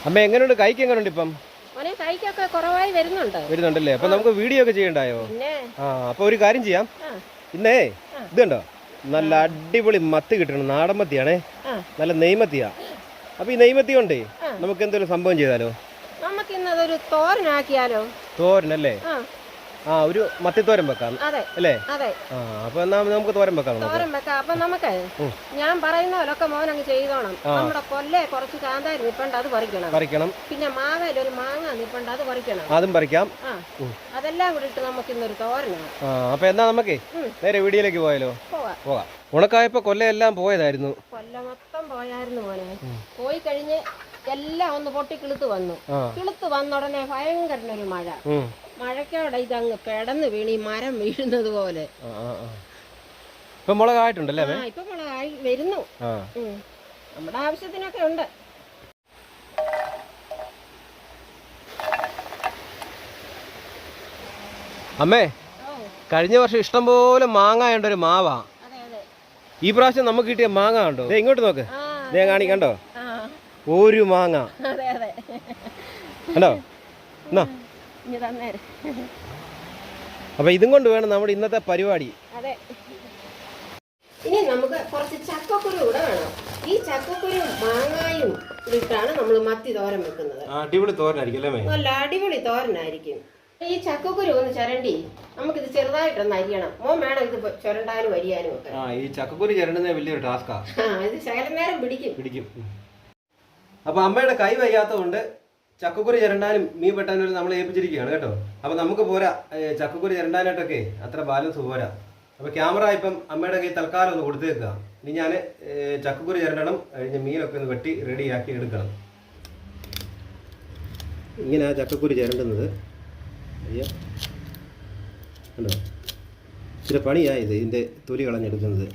അമ്മ എങ്ങനെയുണ്ട്? കൈക്ക് എങ്ങനെയുണ്ട് ഇപ്പം? കൈക്കൊക്കെ കുറവായി വരുന്നുണ്ടല്ലേ? അപ്പൊ നമുക്ക് വീഡിയോ ഒക്കെ ചെയ്യണ്ടായോ? അപ്പൊ ഒരു കാര്യം ചെയ്യാം. ഇന്നേ ഇതുണ്ടോ, നല്ല അടിപൊളി മത്തി കിട്ടണം. നാടൻ മത്തിയാണേ, നല്ല നെയ്മത്തിയാ. അപ്പൊ ഈ നെയ്മത്തി കൊണ്ടേ നമുക്ക് എന്തെങ്കിലും സംഭവം ചെയ്താലോ? നമുക്ക് ഇന്നതൊരു തോരനാക്കിയാലോ? തോരനല്ലേ? ഒരു മത്തിത്തോരൻ വെക്കാം അല്ലേ? അപ്പൊ എന്നാ നമുക്ക് തോരൻ വെക്കാം. അപ്പൊ നമുക്ക് ഞാൻ പറയുന്ന പോലൊക്കെ മോൻ അങ്ങ് ചെയ്തോണം. നമ്മുടെ കൊല്ലേ കുറച്ച് കാന്താരി നിപ്പണ്ട്, അത് പറിക്കണം. പിന്നെ മാവേലി ഒരു മാങ്ങ നിപ്പണ്ട്, അത് പറിക്കണം. അതും പറിക്കാം. അതെല്ലാം കൂടി ഇട്ട് നമുക്ക് ഇന്നൊരു തോരനാണ്. അപ്പൊ എന്നാ നമുക്ക് നേരെ വീഡിയോയിലേക്ക് പോയാലോ? പോകാം. ഉണക്കായപ്പോ കൊല്ലയെല്ലാം പോയതായിരുന്നു. കൊല്ല മൊത്തം പോയായിരുന്നു മോനെ. പോയി കഴിഞ്ഞ് എല്ലാം ഒന്ന് പൊട്ടി കിളുത്ത് വന്ന ഉടനെ ഭയങ്കരനൊരു മഴ. മഴക്കോടെ ഇതങ്ങ് പെടന്ന് വീണി മരം വീഴുന്നത് പോലെ. ഇപ്പൊ മുളകായിട്ടുണ്ടല്ലേ? ഇപ്പൊ മുളകായി വരുന്നു. നമ്മുടെ ആവശ്യത്തിനൊക്കെ ഉണ്ട്. അമ്മേ, കഴിഞ്ഞ വർഷം ഇഷ്ടംപോലെ മാങ്ങായുണ്ട് ഒരു മാവാ. ഈ പ്രാവശ്യം നമുക്ക് കിട്ടിയ മാങ്ങ ഉണ്ടോ? ഇങ്ങോട്ട് നോക്ക്, കാണിക്കണ്ടോ? ഒരു മാങ്ങ കണ്ടോ? അപ്പൊ ഇതും കൊണ്ട് വേണം നമ്മുടെ ഇന്നത്തെ പരിപാടി. ഇനി നമുക്ക് കുറച്ച് ചക്കക്കുരു കൂടെ വേണം. ഈ ചക്കക്കുരു മാങ്ങായും ഇട്ടാണ് നമ്മൾ മത്തി തോരൻ വെക്കുന്നത്. അടിപൊളി തോരനായിരിക്കും. നല്ല അടിപൊളി തോരനായിരിക്കും. ഈ ചക്കക്കുരു ഒന്ന് ചുരണ്ടി നമുക്കിത് ചെറുതായിട്ടൊന്ന് അരിയണം. മോൻ വേണം ഇത് ചുരണ്ടാനും അരിയാനും ഒക്കെ. ഈ ചക്കക്കുരു ചുരണ്ടുന്നത് വലിയൊരു ടാസ്കാ. ഇത് ശകലം നേരം പിടിക്കും. അപ്പൊ അമ്മയുടെ കൈ വയ്യാത്തതുകൊണ്ട് ചക്കക്കുരു ചിരണ്ടാനും മീൻ വെട്ടാനും നമ്മൾ ഏൽപ്പിച്ചിരിക്കുകയാണ് കേട്ടോ. അപ്പൊ നമുക്ക് പോരാ, ചക്കക്കുരു ചിരണ്ടാനായിട്ടൊക്കെ അത്ര ബാലൻസ് പോരാ. അപ്പൊ ക്യാമറ ഇപ്പം അമ്മയുടെ കൈ തൽക്കാലം ഒന്ന് കൊടുത്തേക്കുക. ഇനി ഞാൻ ചക്കക്കുരു ചിരണ്ടണം, കഴിഞ്ഞ് മീനൊക്കെ ഒന്ന് വെട്ടി റെഡിയാക്കി എടുക്കണം. ഇങ്ങനെ ചക്കക്കുരു ചിരണ്ടുന്നത് കണ്ടോ? ഇച്ചിരി പണിയായത് ഇതിൻ്റെ തൊലി കളഞ്ഞെടുക്കുന്നത്.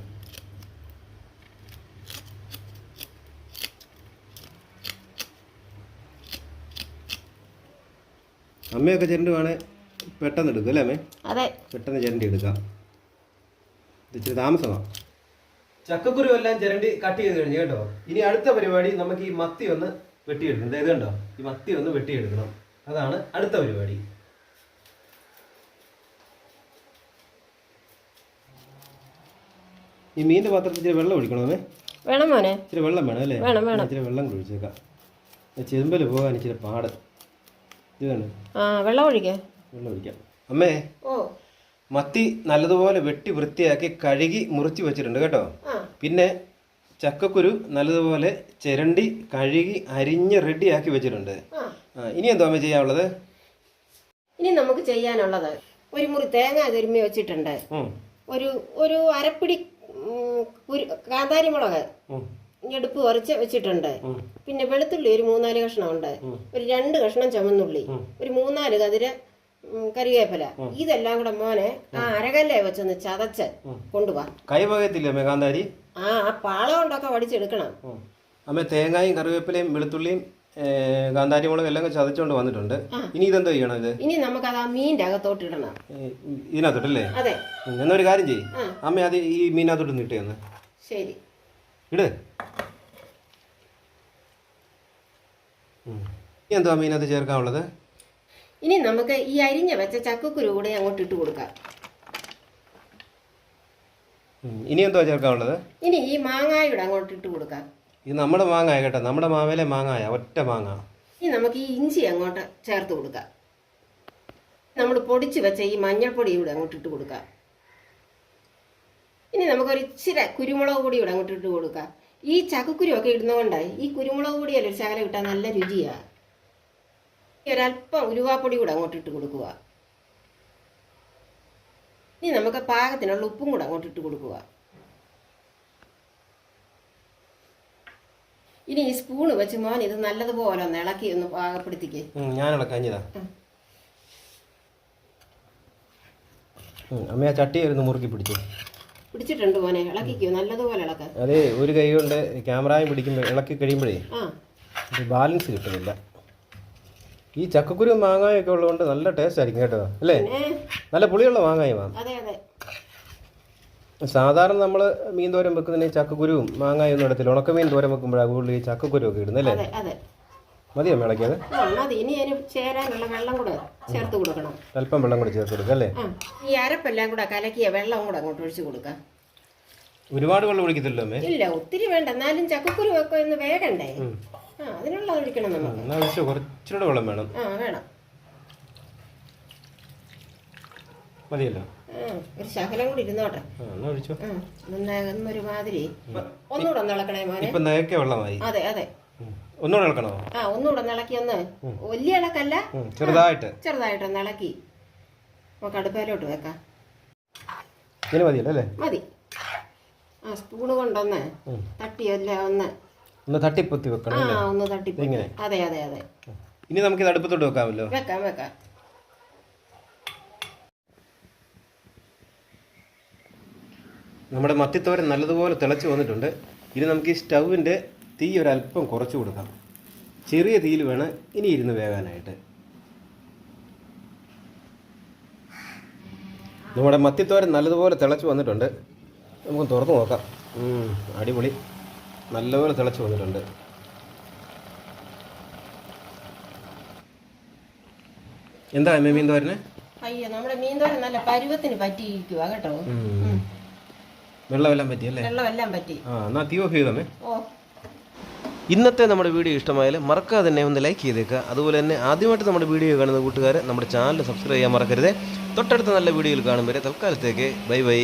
അമ്മയൊക്കെ ചിരണ്ടി വേണേ പെട്ടെന്ന് എടുക്കും അല്ലേ അമ്മേ? അതെ, പെട്ടെന്ന് ചിരണ്ടി എടുക്കാം. ഇച്ചിരി താമസമാണ്. ചക്കക്കുരു എല്ലാം ചിരണ്ടി കട്ട് ചെയ്ത് കഴിഞ്ഞു കേട്ടോ. ഇനി അടുത്ത പരിപാടി നമുക്ക് ഈ മത്തി ഒന്ന് വെട്ടിയെടുക്കണം. ഇത് കണ്ടോ, ഈ മത്തി ഒന്ന് വെട്ടിയെടുക്കണം. അതാണ് അടുത്ത പരിപാടി. ഈ മീനിന്റെ പാത്രത്തിൽ ഇച്ചിരി വെള്ളം ഒഴിക്കണോ അമ്മേ? വേണം മോനെ, ഇച്ചിരി വെള്ളം വേണം അല്ലേ? ഇച്ചിരി വെള്ളം ഒഴിച്ചേക്കാം. ചെമ്പല് പോകാൻ ഇച്ചിരി പാട്. വെള്ളം ഒഴിക്കാം. അമ്മേ, മത്തി നല്ലതുപോലെ വെട്ടി വൃത്തിയാക്കി കഴുകി മുറിച്ച് വെച്ചിട്ടുണ്ട് കേട്ടോ. പിന്നെ ചക്കക്കുരു നല്ലതുപോലെ ചിരണ്ടി കഴുകി അരിഞ്ഞ് റെഡിയാക്കി വെച്ചിട്ടുണ്ട്. ഇനി എന്തോ അമ്മ ചെയ്യാനുള്ളത്? ഇനി നമുക്ക് ചെയ്യാനുള്ളത് ഒരു മുറി തേങ്ങ തിരുമ്മി വെച്ചിട്ടുണ്ട്. ഒരു അരപ്പിടി കാന്താരി മുളക് എടുപ്പ് കുറച്ച് വെച്ചിട്ടുണ്ട്. പിന്നെ വെളുത്തുള്ളി ഒരു 3-4 കഷ്ണം ഉണ്ട്. ഒരു 2 കഷ്ണം ചുമന്നുള്ളി, ഒരു 3-4 കതിര് കറിവേപ്പില. ഇതെല്ലാം കൂടെ മോനെ അരകല്ലേ വെച്ചൊന്ന് ചതച്ച് കൊണ്ടുപോവാ. കൈ പകത്തില്ലേ കാന്താരി? ആ പാള കൊണ്ടൊക്കെ വടിച്ചെടുക്കണം. അമ്മ തേങ്ങയും കറിവേപ്പിലയും വെളുത്തുള്ളിയും കാന്താരി മുളക് എല്ലാം ചതച്ചുകൊണ്ട് വന്നിട്ടുണ്ട്. ഇനി ഇതെന്തോ ചെയ്യണം? ഇത് ഇനി നമുക്ക് അത് ആ മീനിന്റെ അകത്തോട്ട് ഇടണം. ഇതിനകത്തോട്ടല്ലേ? അതെ. എന്നൊരു കാര്യം ചെയ്യും അമ്മ, അത് ഈ മീനകത്തോട്ട് ഇട്ടേന്ന്. ശരി, ഇട്. എന്തോ മീനകത്ത് ചേർക്കാനുള്ളത്? ഇനി നമുക്ക് ഈ അരിഞ്ഞ വെച്ച ചക്കക്കുരു കൂടെ അങ്ങോട്ട് ഇട്ട് കൊടുക്കാം. ഇനി എന്തോ ചേർക്കാനുള്ളത്? ഇനി ഈ മാങ്ങായൂടെ അങ്ങോട്ട് ഇട്ട് കൊടുക്കാം. ഇത് നമ്മുടെ മാങ്ങായ കേട്ടോ, നമ്മുടെ മാവേലെ മാങ്ങായ, ഒറ്റ മാങ്ങ. ഇനി നമുക്ക് ഈ ഇഞ്ചി അങ്ങോട്ട് ചേർത്ത് കൊടുക്കാം. നമ്മൾ പൊടിച്ച് വെച്ച ഈ മഞ്ഞൾപ്പൊടി ഇവിടെ അങ്ങോട്ട് ഇട്ട് കൊടുക്കാം. ഇനി നമുക്കൊരു ഇച്ചിരി കുരുമുളക് പൊടി ഇവിടെ അങ്ങോട്ട് ഇട്ട് കൊടുക്കാം. ഈ ചക്കക്കുരു ഒക്കെ ഇടുന്നതുകൊണ്ടായി ഈ കുരുമുളക് പൊടിയല്ല ഒരു ശകലം ഇട്ടാൽ നല്ല രുചിയാ. ഒരല്പം ഉലുവാപ്പൊടി കൂടെ അങ്ങോട്ട് ഇട്ട് കൊടുക്കുക. ഇനി നമുക്ക് പാകത്തിനുള്ള ഉപ്പും കൂടെ അങ്ങോട്ട് ഇട്ട് കൊടുക്കുക. ഇനി ഈ സ്പൂണ് വെച്ച് മോൻ ഇത് നല്ലതുപോലെ ഒന്ന് ഇളക്കി ഒന്ന് പാകപ്പെടുത്തിക്കേ. ഞാൻ ഇളക്കാഞ്ഞതാ അമ്മ. ആ ചട്ടി ഒന്ന് മുറുക്കി പിടിച്ചിട്ടുണ്ട് മോനെ, ഇളക്കിക്കോ, നല്ലതുപോലെ ഇളക്കാം. അതെ, ഒരു കൈ കൊണ്ട് ക്യാമറയും പിടിക്കുമ്പോൾ ഇളക്കി കഴിയുമ്പോഴേ ബാലൻസ് കിട്ടുന്നില്ല. ഈ ചക്കക്കുരു മാങ്ങായൊക്കെ ഉള്ളതുകൊണ്ട് നല്ല ടേസ്റ്റ് ആയിരിക്കും കേട്ടോ, അല്ലേ? നല്ല പുളിയുള്ള മാങ്ങായുമാണ്. സാധാരണ നമ്മൾ മീൻ തോരൻ വെക്കുന്നതിന് ചക്കക്കുരുവും മാങ്ങായൊന്നും ഇടത്തില്ല. ഉണക്കമീൻ തോരൻ വെക്കുമ്പോഴാണ് കൂടുതൽ ഈ ചക്കക്കുരു ഒക്കെ ഇടുന്നല്ലേ? മതിയോ ഇളക്കിയത്? മതി. ഇനി അതിന് ചേരാനുള്ള വെള്ളം കൂടെ ചേർത്ത് കൊടുക്കണം. അല്പം വെള്ളം കൂടെ ചേർത്ത് കൊടുക്കാം അല്ലേ? ഈ അരപ്പെല്ലാം കൂടെ കലക്കിയ വെള്ളം കൂടെ അങ്ങോട്ട് ഒഴിച്ച് കൊടുക്കാം. ഒരുപാട് വെള്ളം ഒഴിക്കത്തില്ലോ അമ്മേ? ഇല്ല, ഒത്തിരി വേണ്ട. എന്നാലും ചക്കക്കുരു ഒക്കെ ഒന്ന് വേഗണ്ടേ? അതിനുള്ള ഒഴിക്കണം നമുക്ക്. കുറച്ചുകൂടെ വെള്ളം വേണം. വേണം. മതിയല്ലോ. ഒരു ശകലം കൂടി ഇരുന്നോട്ടെ. ഒന്നൊരുമാതിരി ഒന്നുകൂടെ ഒന്ന് ഇളക്കണേ മോനെ. വെള്ളമായി. അതെ അതെ, ഒന്നുകൂടെ ഇളക്കണോ? ഒന്നുകൂടെ ഒന്ന് ഇളക്കി. ഒന്ന് വലിയ ഇളക്കല്ല, ചെറുതായിട്ടൊന്ന് ഇളക്കി നമുക്ക് അടുപ്പയിലോട്ട് വെക്കാം. മതി. സ്പൂണ് കൊണ്ടൊന്ന് തട്ടിയല്ല ഒന്ന് തട്ടിപ്പൊത്തി വെക്കണം. ഒന്ന് തട്ടിപ്പൊത്തി. അതെ അതെ അതെ. ഇനി നമുക്ക് അടുപ്പത്തോട്ട് വെക്കാമല്ലോ. വെക്കാം. നമ്മുടെ മത്തിത്തോരൻ നല്ലതുപോലെ തിളച്ച് വന്നിട്ടുണ്ട്. ഇനി നമുക്ക് ഈ സ്റ്റൗവിൻ്റെ തീ ഒരല്പം കുറച്ച് കൊടുക്കാം. ചെറിയ തീയിൽ വേണം ഇനി ഇരുന്ന് വേകാനായിട്ട്. നമ്മുടെ മത്തിത്തോരൻ നല്ലതുപോലെ തിളച്ച് വന്നിട്ടുണ്ട്. നമുക്ക് തുറന്ന് നോക്കാം. അടിപൊളി, നല്ലപോലെ തിളച്ച് വന്നിട്ടുണ്ട്. എന്താ മീൻ തോരന്? അയ്യോ, നമ്മുടെ മീൻ തോരൻ നല്ല പരുവത്തിന് പറ്റിയിരിക്കുക കേട്ടോ. വെള്ളമെല്ലാം പറ്റി അല്ലേ? വെള്ളമെല്ലാം പറ്റി. എന്നാ തീ ഓഫ് ചെയ്തേ. ഇന്നത്തെ നമ്മുടെ വീഡിയോ ഇഷ്ടമായാൽ മറക്കാതെ തന്നെ ഒന്ന് ലൈക്ക് ചെയ്തേക്കുക. അതുപോലെ തന്നെ ആദ്യമായിട്ട് നമ്മുടെ വീഡിയോ കാണുന്ന കൂട്ടുകാർ നമ്മുടെ ചാനൽ സബ്സ്ക്രൈബ് ചെയ്യാൻ മറക്കരുത്. തൊട്ടടുത്ത നല്ല വീഡിയോയിൽ കാണും വരെ തൽക്കാലത്തേക്ക് ബൈ ബൈ.